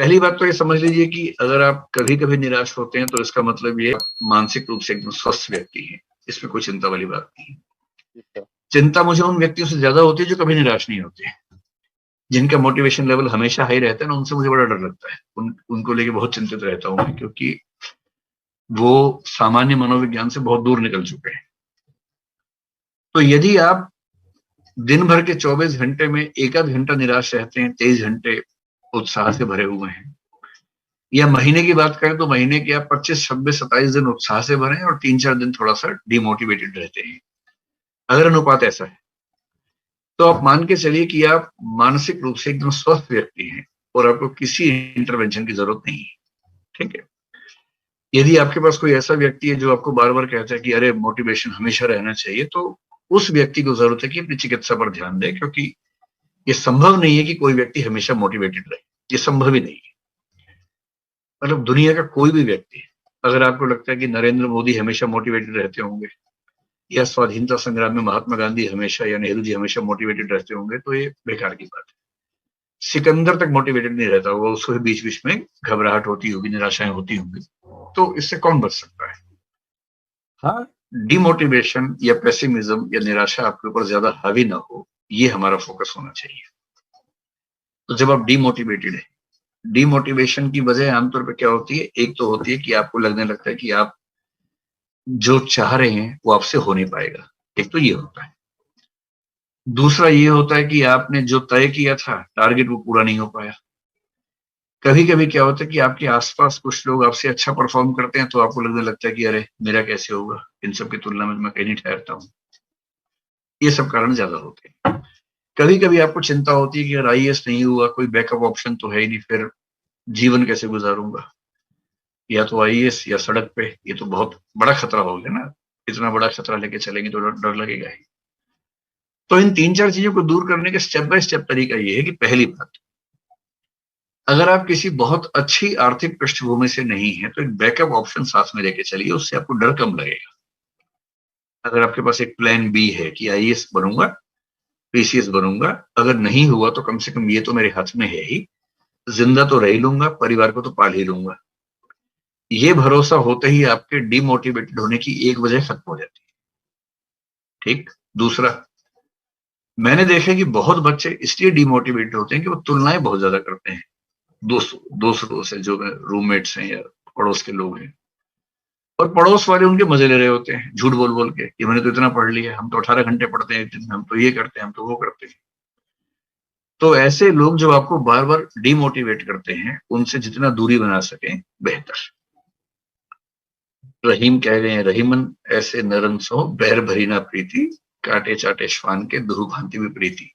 पहली बात तो ये समझ लीजिए कि अगर आप कभी कभी निराश होते हैं तो इसका मतलब ये मानसिक रूप से एकदम स्वस्थ व्यक्ति है, इसमें कोई चिंता वाली बात नहीं है। चिंता मुझे उन व्यक्तियों से ज्यादा होती है जो कभी निराश नहीं होते, जिनका मोटिवेशन लेवल हमेशा हाई रहता है ना, उनसे मुझे बड़ा डर लगता है। उनको लेके बहुत चिंतित रहता हूं मैं, क्योंकि वो सामान्य मनोविज्ञान से बहुत दूर निकल चुके हैं। तो यदि आप दिन भर के 24 घंटे में एक आध घंटा निराश रहते हैं, 23 घंटे उत्साह से भरे हुए हैं, या महीने की बात करें तो महीने के आप 25, 26, 27 दिन उत्साह से भरे हैं और 3-4 दिन थोड़ा सा डिमोटिवेटेड रहते हैं, अगर अनुपात ऐसा है तो आप मान के चलिए कि आप मानसिक रूप से एकदम स्वस्थ व्यक्ति हैं और आपको किसी इंटरवेंशन की जरूरत नहीं है। ठीक है। यदि आपके पास कोई ऐसा व्यक्ति है जो आपको बार बार कहता है कि अरे मोटिवेशन हमेशा रहना चाहिए, तो उस व्यक्ति को जरूरत है कि अपनी चिकित्सा पर ध्यान दे, क्योंकि ये संभव नहीं है कि कोई व्यक्ति हमेशा मोटिवेटेड रहे। ये संभव ही नहीं है। मतलब दुनिया का कोई भी व्यक्ति, अगर आपको लगता है कि नरेंद्र मोदी हमेशा मोटिवेटेड रहते होंगे, या स्वाधीनता संग्राम में महात्मा गांधी हमेशा या नेहरू जी हमेशा मोटिवेटेड रहते होंगे, तो ये बेकार की बात है। सिकंदर तक मोटिवेटेड नहीं रहता होगा, उसको बीच बीच में घबराहट होती होगी, निराशाएं होती होंगी। तो इससे कौन बच सकता है? हाँ, डिमोटिवेशन या पेसिमिज्म या निराशा आपके ऊपर ज्यादा हावी ना हो, ये हमारा फोकस होना चाहिए। तो जब आप डिमोटिवेटेड है, डिमोटिवेशन की वजह आमतौर पर क्या होती है? एक तो होती है कि आपको लगने लगता है कि आप जो चाह रहे हैं वो आपसे हो नहीं पाएगा, एक तो ये होता है। दूसरा ये होता है कि आपने जो तय किया था टारगेट, वो पूरा नहीं हो पाया। कभी कभी क्या होता है कि आपके आसपास कुछ लोग आपसे अच्छा परफॉर्म करते हैं, तो आपको लगने लगता है कि अरे मेरा कैसे होगा, इन सब की तुलना में मैं कहीं नहीं ठहरता हूँ। ये सब कारण ज्यादा होते हैं। कभी कभी आपको चिंता होती है कि अगर आईएएस नहीं हुआ, कोई बैकअप ऑप्शन तो है ही नहीं, फिर जीवन कैसे गुजारूंगा? या तो आईएएस या सड़क पे, ये तो बहुत बड़ा खतरा हो गया ना। इतना बड़ा खतरा लेके चलेंगे तो डर लगेगा ही। तो इन 3-4 चीजों को दूर करने का स्टेप बाय स्टेप तरीका ये है कि पहली बात, अगर आप किसी बहुत अच्छी आर्थिक पृष्ठभूमि से नहीं है तो एक बैकअप ऑप्शन साथ में लेके चलिए, उससे आपको डर कम लगेगा। अगर आपके पास एक प्लान बी है कि आईएएस बनूंगा, पीसीएस बनूंगा, अगर नहीं हुआ तो कम से कम ये तो मेरे हाथ में है ही, जिंदा तो रह ही लूंगा, परिवार को तो पाल ही लूंगा। ये भरोसा होते ही आपके डिमोटिवेटेड होने की एक वजह खत्म हो जाती है। ठीक। दूसरा, मैंने देखा है कि बहुत बच्चे इसलिए डिमोटिवेटेड होते हैं कि वो तुलनाएं बहुत ज्यादा करते हैं दोस्तों से, जो रूममेट्स हैं या पड़ोस के लोग हैं, और पड़ोस वाले उनके मजे ले रहे होते हैं झूठ बोल बोल के कि मैंने तो इतना पढ़ लिया, हम तो 18 घंटे पढ़ते हैं एक दिन में, हम तो ये करते हैं, हम तो वो करते हैं। तो ऐसे लोग जो आपको बार बार डिमोटिवेट करते हैं, उनसे जितना दूरी बना सके बेहतर। रहीम कह गए हैं, रहीमन ऐसे नरम सो बैर भरी ना प्रीति, काटे चाटे श्वान के दुरु भांति विपरीति।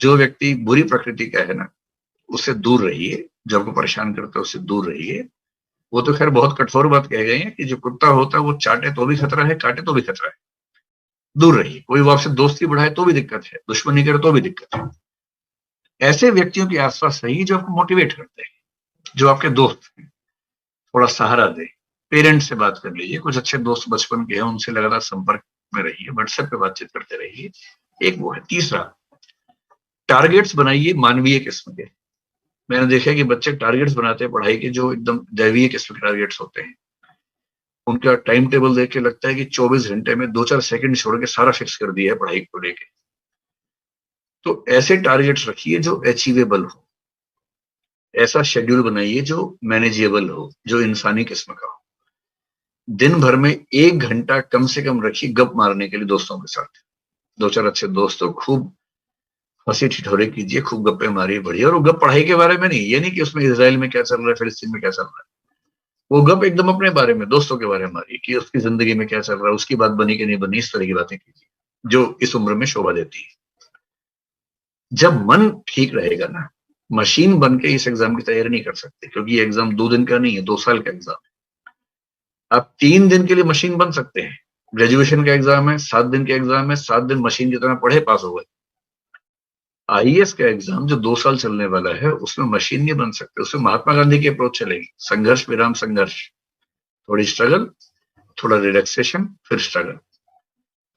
जो व्यक्ति बुरी प्रकृति का है ना, उससे दूर रहिए। जो आपको परेशान करता है उससे दूर रहिए। वो तो खैर बहुत कठोर बात कह गए हैं कि जो कुत्ता होता है वो चाटे तो भी खतरा है, काटे तो भी खतरा है। दूर रहिए। कोई वो आपसे दोस्ती बढ़ाए तो भी दिक्कत है, दुश्मनी करे तो भी दिक्कत है। ऐसे व्यक्तियों के आसपास रहिए जो आपको मोटिवेट करते हैं, जो आपके दोस्त हैं, थोड़ा सहारा दे। पेरेंट्स से बात कर लीजिए, कुछ अच्छे दोस्त बचपन के हैं, उनसे लगातार संपर्क में रहिए, व्हाट्सएप पे बातचीत करते रहिए। एक वो है। तीसरा, टारगेट्स बनाइए मानवीय किस्म के। मैंने देखा है कि बच्चे टारगेट्स बनाते हैं पढ़ाई के जो एकदम दैवीय किस्म के टारगेट्स होते हैं। उनका टाइम टेबल देख के लगता है कि 24 घंटे में 2-4 सेकंड छोड़ के सारा फिक्स कर दिया है पढ़ाई को लेके। तो ऐसे टारगेट्स रखिए जो अचीवेबल हो। ऐसा शेड्यूल बनाइए जो मैनेजेबल हो, जो इंसानी किस्म का हो। दिन भर में 1 घंटा कम से कम रखिए गप मारने के लिए दोस्तों के साथ। 2-4 अच्छे दोस्तों, खूब हंसी ठिठोरे कीजिए, खूब गप्पे मारिए, बढ़िया। और वो गप पढ़ाई के बारे में नहीं, ये नहीं कि उसमें इसराइल में क्या चल रहा है, फिलिस्तीन में क्या चल रहा है। वो गप एकदम अपने बारे में, दोस्तों के बारे में मारिए कि उसकी जिंदगी में क्या चल रहा है, उसकी बात बनी कि नहीं बनी, इस तरह की बातें कीजिए जो इस उम्र में शोभा देती है। जब मन ठीक रहेगा ना, मशीन बन के इस एग्जाम की तैयारी नहीं कर सकते, क्योंकि ये एग्जाम 2 दिन का नहीं है, 2 साल का एग्जाम है। आप 3 दिन के लिए मशीन बन सकते हैं। ग्रेजुएशन का एग्जाम है, 7 दिन का एग्जाम है, 7 दिन मशीन की तरह पढ़े, पास हो गए। आईएएस का एग्जाम जो 2 साल चलने वाला है, उसमें मशीन नहीं बन सकते। उसमें महात्मा गांधी की अप्रोच चलेगी, संघर्ष विराम संघर्ष, थोड़ी स्ट्रगल, थोड़ा रिलैक्सेशन, फिर स्ट्रगल।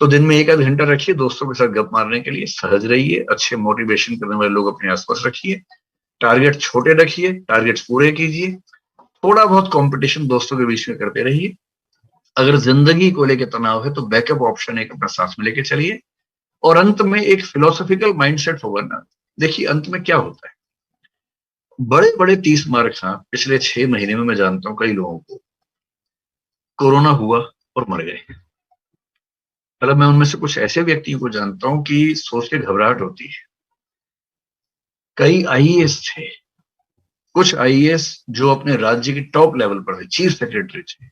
तो दिन में 1 आध घंटा रखिए दोस्तों के साथ गप मारने के लिए, सहज रहिए, अच्छे मोटिवेशन करने वाले लोग अपने आसपास रखिए, टारगेट छोटे रखिए, टारगेट्स पूरे कीजिए, थोड़ा बहुत कंपटीशन दोस्तों के बीच में करते रहिए। अगर जिंदगी को लेकर तनाव है तो बैकअप ऑप्शन एक अपना साथ में लेके चलिए, और अंत में एक फिलोसॉफिकल माइंडसेट होगा ना। देखिए अंत में क्या होता है, बड़े बड़े 30 मार्क, हाँ पिछले 6 महीने में मैं जानता हूं कई लोगों को कोरोना हुआ और मर गए। मतलब मैं उनमें से कुछ ऐसे व्यक्तियों को जानता हूं कि सोच के घबराहट होती है। कई आईएएस थे, कुछ आईएएस जो अपने राज्य के टॉप लेवल पर थे, चीफ सेक्रेटरी थे,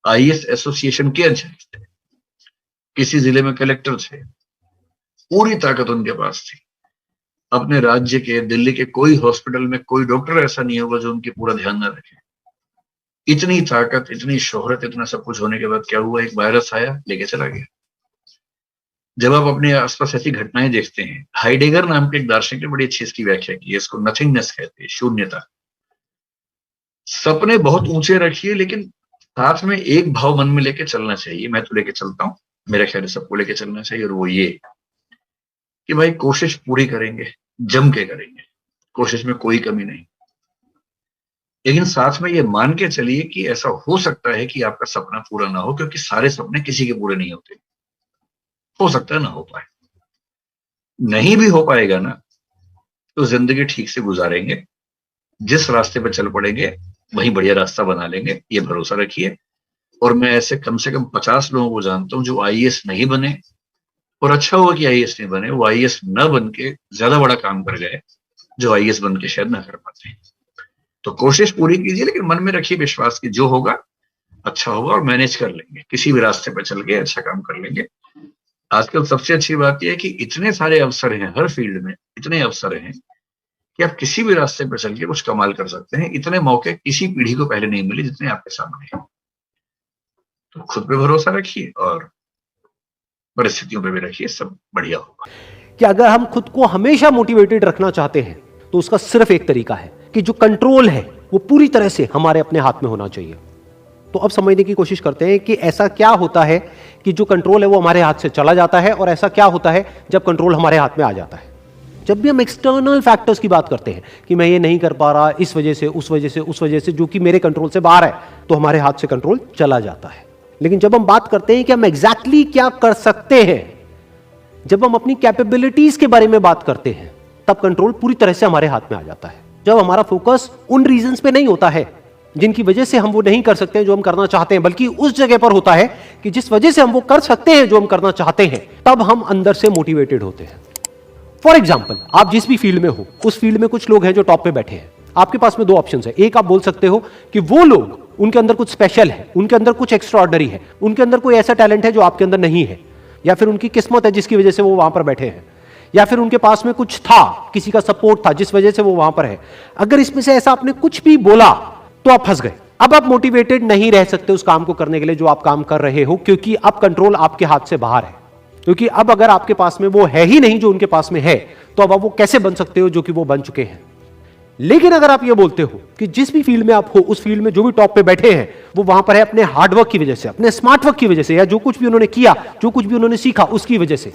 आईएएस एसोसिएशन के अध्यक्ष थे, किसी जिले में कलेक्टर थे, पूरी ताकत उनके पास थी। अपने राज्य के, दिल्ली के कोई हॉस्पिटल में कोई डॉक्टर ऐसा नहीं होगा जो उनकी पूरा ध्यान न रखे। इतनी ताकत, इतनी शोहरत, इतना सब कुछ होने के बाद क्या हुआ, एक वायरस आया, लेके चला गया। जब आप अपने आसपास ऐसी घटनाएं देखते हैं, हाइडेगर नाम के एक दार्शनिक ने बड़ी अच्छी इसकी व्याख्या की है, इसको नथिंगनेस कहते हैं, शून्यता। सपने बहुत ऊंचे रखिए, लेकिन साथ में एक भाव मन में लेके चलना चाहिए। मैं तो लेके चलता हूं, मेरा ख्याल है सबको लेके चलना चाहिए, और वो ये कि भाई कोशिश पूरी करेंगे, जम के करेंगे, कोशिश में कोई कमी नहीं। लेकिन साथ में ये मान के चलिए कि ऐसा हो सकता है कि आपका सपना पूरा ना हो, क्योंकि सारे सपने किसी के पूरे नहीं होते। हो सकता है ना हो पाए, नहीं भी हो पाएगा ना तो जिंदगी ठीक से गुजारेंगे, जिस रास्ते पर चल पड़ेंगे वही बढ़िया रास्ता बना लेंगे, ये भरोसा रखिए। और मैं ऐसे कम से कम 50 लोगों को जानता हूं जो आईएएस नहीं बने, और अच्छा हुआ कि आईएएस नहीं बने, वो आईएएस न बन के ज्यादा बड़ा काम कर गए जो आईएएस बन के शायद ना कर पाते। तो कोशिश पूरी कीजिए, लेकिन मन में रखिए विश्वास कि जो होगा अच्छा होगा, और मैनेज कर लेंगे, किसी भी रास्ते पर चल के अच्छा काम कर लेंगे। आजकल सबसे अच्छी बात यह है कि इतने सारे अवसर हैं, हर फील्ड में इतने अवसर हैं कि आप किसी भी रास्ते पर चल के कुछ कमाल कर सकते हैं। इतने मौके किसी पीढ़ी को पहले नहीं मिले जितने आपके सामने हैं। तो खुद पे भरोसा रखिए और परिस्थितियों पे भी रखिए, सब बढ़िया होगा। कि अगर हम खुद को हमेशा मोटिवेटेड रखना चाहते हैं तो उसका सिर्फ एक तरीका है कि जो कंट्रोल है वो पूरी तरह से हमारे अपने हाथ में होना चाहिए। तो अब समझने की कोशिश करते हैं कि ऐसा क्या होता है कि जो कंट्रोल है वो हमारे हाथ से चला जाता है, और ऐसा क्या होता है जब कंट्रोल हमारे हाथ में आ जाता है। जब भी हम एक्सटर्नल फैक्टर्स की बात करते हैं कि मैं ये नहीं कर पा रहा इस वजह से, उस वजह से, उस वजह से, जो कि मेरे कंट्रोल से बाहर है, तो हमारे हाथ से कंट्रोल चला जाता है। लेकिन जब हम बात करते हैं कि हम एग्जैक्टली क्या कर सकते हैं, जब हम अपनी कैपेबिलिटीज के बारे में बात करते हैं, तब कंट्रोल पूरी तरह से हमारे हाथ में आ जाता है। जब हमारा फोकस उन रीजंस पे नहीं होता है जिनकी वजह से हम वो नहीं कर सकते जो हम करना चाहते हैं, बल्कि उस जगह पर होता है कि जिस वजह से हम वो कर सकते हैं जो हम करना चाहते हैं, तब हम अंदर से मोटिवेटेड होते हैं। फॉर एग्जाम्पल, आप जिस भी फील्ड में हो, उस फील्ड में कुछ लोग हैं जो टॉप पे बैठे हैं। आपके पास में दो ऑप्शन है। एक, आप बोल सकते हो कि वो लोग, उनके अंदर कुछ स्पेशल है, उनके अंदर कुछ एक्स्ट्राऑर्डिनरी है, उनके अंदर कोई ऐसा टैलेंट है जो आपके अंदर नहीं है, या फिर उनकी किस्मत है जिसकी वजह से वो वहां पर बैठे हैं, या फिर उनके पास में कुछ था, किसी का सपोर्ट था जिस वजह से वो वहां पर है। अगर इसमें से ऐसा आपने कुछ भी बोला तो आप फंस गए। अब आप मोटिवेटेड नहीं रह सकते उस काम को करने के लिए जो आप काम कर रहे हो, क्योंकि अब कंट्रोल आपके हाथ से बाहर है। क्योंकि अब अगर आपके पास में वो है ही नहीं जो उनके पास में है, तो अब आप वो कैसे बन सकते हो जो कि वो बन चुके हैं। लेकिन अगर आप ये बोलते हो कि जिस भी फील्ड में आप हो, उस फील्ड में जो भी टॉप पे बैठे हैं वो वहां पर है अपने हार्डवर्क की वजह से, अपने स्मार्ट वर्क की वजह से, या जो कुछ भी उन्होंने किया, जो कुछ भी उन्होंने सीखा उसकी वजह से,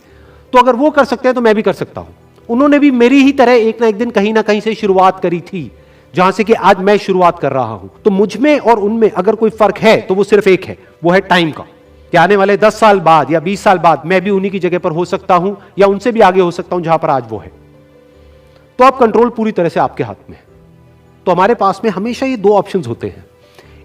तो अगर वो कर सकते हैं तो मैं भी कर सकता हूं। उन्होंने भी मेरी ही तरह एक ना एक दिन कहीं ना कहीं से शुरुआत करी थी, जहां से कि आज मैं शुरुआत कर रहा हूं। तो मुझ में और उनमें अगर कोई फर्क है तो वो सिर्फ एक है, वो है टाइम का। कि आने वाले 10 साल बाद या 20 साल बाद मैं भी उन्हीं की जगह पर हो सकता हूं, या उनसे भी आगे हो सकता हूं जहां पर आज वो है। तो अब कंट्रोल पूरी तरह से आपके हाथ में है। तो हमारे पास में हमेशा ये दो ऑप्शंस होते हैं,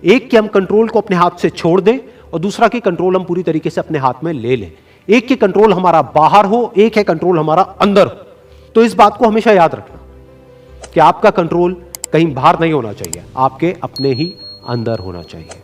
एक कि हम कंट्रोल को अपने हाथ से छोड़ दें, और दूसरा कि कंट्रोल हम पूरी तरीके से अपने हाथ में ले लें। एक कि कंट्रोल हमारा बाहर हो, एक है कंट्रोल हमारा अंदर हो। तो इस बात को हमेशा याद रखना कि आपका कंट्रोल कहीं बाहर नहीं होना चाहिए, आपके अपने ही अंदर होना चाहिए।